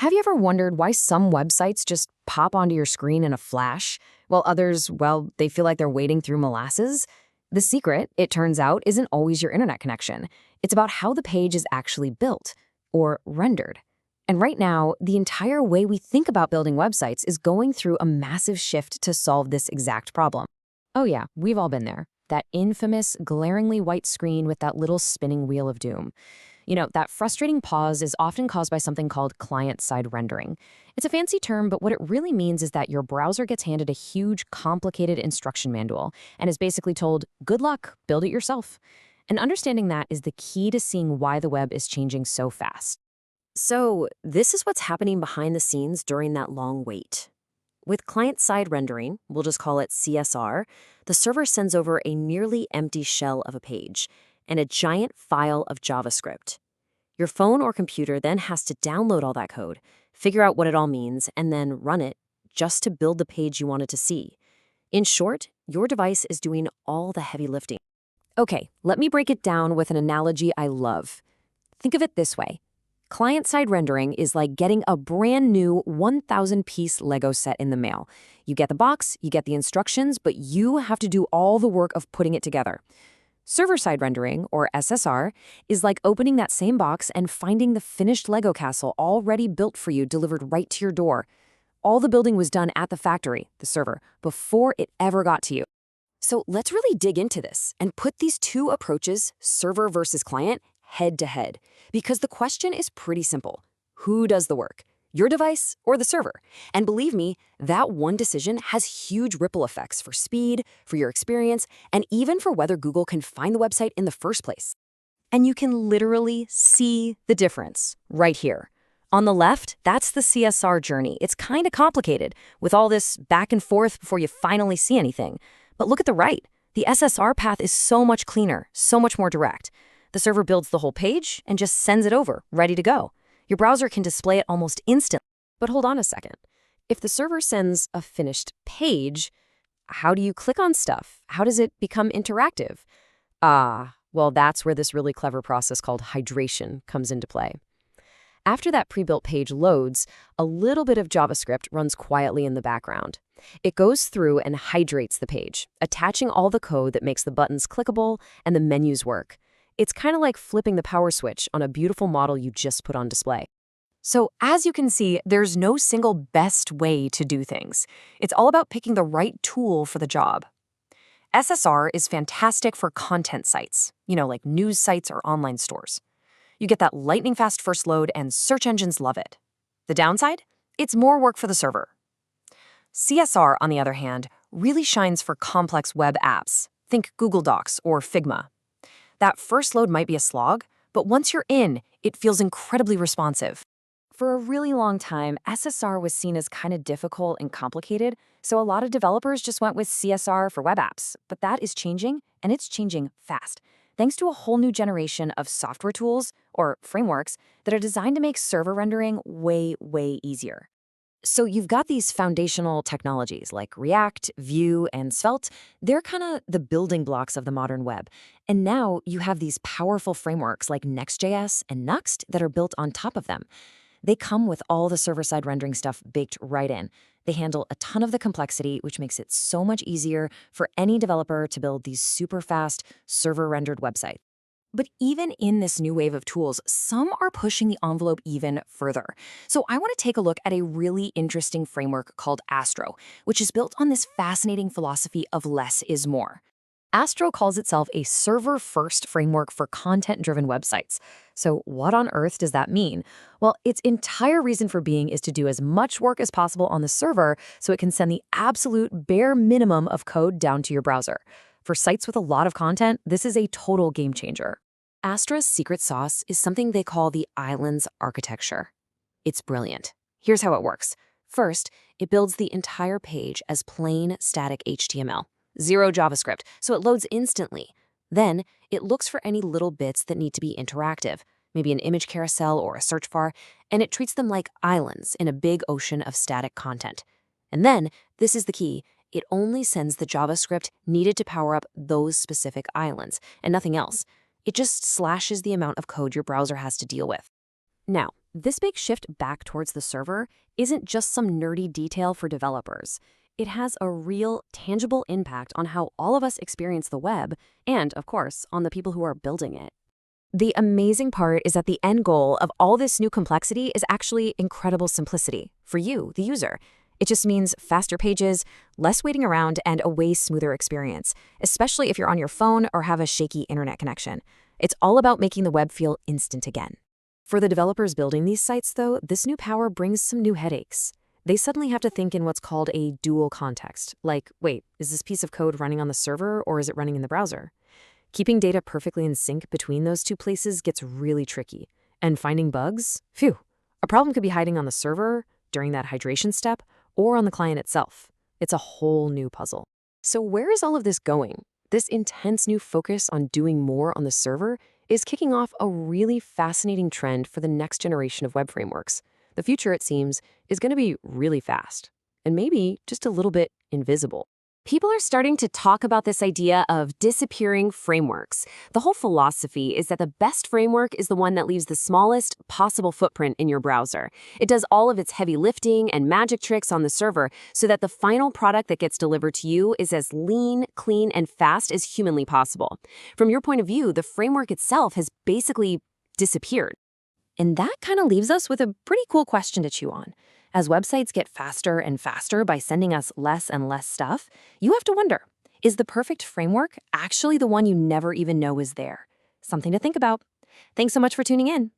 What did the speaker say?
Have you ever wondered why some websites just pop onto your screen in a flash, while others, well, they feel like they're wading through molasses? The secret, it turns out, isn't always your internet connection. It's about how the page is actually built, or rendered. And right now, the entire way we think about building websites is going through a massive shift to solve this exact problem. Oh yeah, we've all been there. That infamous, glaringly white screen with that little spinning wheel of doom. That frustrating pause is often caused by something called client-side rendering. It's a fancy term, but what it really means is that your browser gets handed a huge, complicated instruction manual and is basically told, good luck, build it yourself. And understanding that is the key to seeing why the web is changing so fast. So, this is what's happening behind the scenes during that long wait. With client-side rendering, we'll just call it CSR, the server sends over a nearly empty shell of a page and a giant file of JavaScript. Your phone or computer then has to download all that code, figure out what it all means, and then run it just to build the page you wanted to see. In short, your device is doing all the heavy lifting. Okay, let me break it down with an analogy I love. Think of it this way. Client-side rendering is like getting a brand new 1,000-piece Lego set in the mail. You get the box, you get the instructions, but you have to do all the work of putting it together. Server-side rendering, or SSR, is like opening that same box and finding the finished Lego castle already built for you delivered right to your door. All the building was done at the factory, the server, before it ever got to you. So let's really dig into this and put these two approaches, server versus client, head to head. Because the question is pretty simple. Who does the work? Your device or the server? And believe me, that one decision has huge ripple effects for speed, for your experience, and even for whether Google can find the website in the first place. And you can literally see the difference right here. On the left, that's the CSR journey. It's kind of complicated, with all this back and forth before you finally see anything. But look at the right. The SSR path is so much cleaner, so much more direct. The server builds the whole page and just sends it over, ready to go. Your browser can display it almost instantly. But hold on a second. If the server sends a finished page, how do you click on stuff? How does it become interactive? Well, that's where this really clever process called hydration comes into play. After that pre-built page loads, a little bit of JavaScript runs quietly in the background. It goes through and hydrates the page, attaching all the code that makes the buttons clickable and the menus work. It's kind of like flipping the power switch on a beautiful model you just put on display. So as you can see, there's no single best way to do things. It's all about picking the right tool for the job. SSR is fantastic for content sites, like news sites or online stores. You get that lightning-fast first load and search engines love it. The downside? It's more work for the server. CSR, on the other hand, really shines for complex web apps. Think Google Docs or Figma. That first load might be a slog, but once you're in, it feels incredibly responsive. For a really long time, SSR was seen as kind of difficult and complicated, so a lot of developers just went with CSR for web apps. But that is changing, and it's changing fast, thanks to a whole new generation of software tools, or frameworks, that are designed to make server rendering way, way easier. So you've got these foundational technologies like React, Vue, and Svelte. They're kind of the building blocks of the modern web. And now you have these powerful frameworks like Next.js and Nuxt that are built on top of them. They come with all the server-side rendering stuff baked right in. They handle a ton of the complexity, which makes it so much easier for any developer to build these super fast server-rendered websites. But even in this new wave of tools, some are pushing the envelope even further. So I want to take a look at a really interesting framework called Astro, which is built on this fascinating philosophy of less is more. Astro calls itself a server-first framework for content-driven websites. So what on earth does that mean? Well, its entire reason for being is to do as much work as possible on the server so it can send the absolute bare minimum of code down to your browser. For sites with a lot of content, this is a total game changer. Astra's secret sauce is something they call the islands architecture. It's brilliant. Here's how it works. First, it builds the entire page as plain static HTML. Zero JavaScript, so it loads instantly. Then, it looks for any little bits that need to be interactive, maybe an image carousel or a search bar, and it treats them like islands in a big ocean of static content. And then, this is the key, it only sends the JavaScript needed to power up those specific islands, and nothing else. It just slashes the amount of code your browser has to deal with. Now, This big shift back towards the server isn't just some nerdy detail for developers. It has a real, tangible impact on how all of us experience the web and, of course, on the people who are building it. The amazing part is that the end goal of all this new complexity is actually incredible simplicity for you, the user. It just means faster pages, less waiting around, and a way smoother experience, especially if you're on your phone or have a shaky internet connection. It's all about making the web feel instant again. For the developers building these sites, though, this new power brings some new headaches. They suddenly have to think in what's called a dual context, like, wait, is this piece of code running on the server or is it running in the browser? Keeping data perfectly in sync between those two places gets really tricky. And finding bugs? Phew. A problem could be hiding on the server, during that hydration step, or on the client itself. It's a whole new puzzle. So where is all of this going? This intense new focus on doing more on the server is kicking off a really fascinating trend for the next generation of web frameworks. The future, it seems, is going to be really fast, and maybe just a little bit invisible. People are starting to talk about this idea of disappearing frameworks. The whole philosophy is that the best framework is the one that leaves the smallest possible footprint in your browser. It does all of its heavy lifting and magic tricks on the server so that the final product that gets delivered to you is as lean, clean, and fast as humanly possible. From your point of view, the framework itself has basically disappeared. And that kind of leaves us with a pretty cool question to chew on. As websites get faster and faster by sending us less and less stuff, you have to wonder, is the perfect framework actually the one you never even know is there? Something to think about. Thanks so much for tuning in.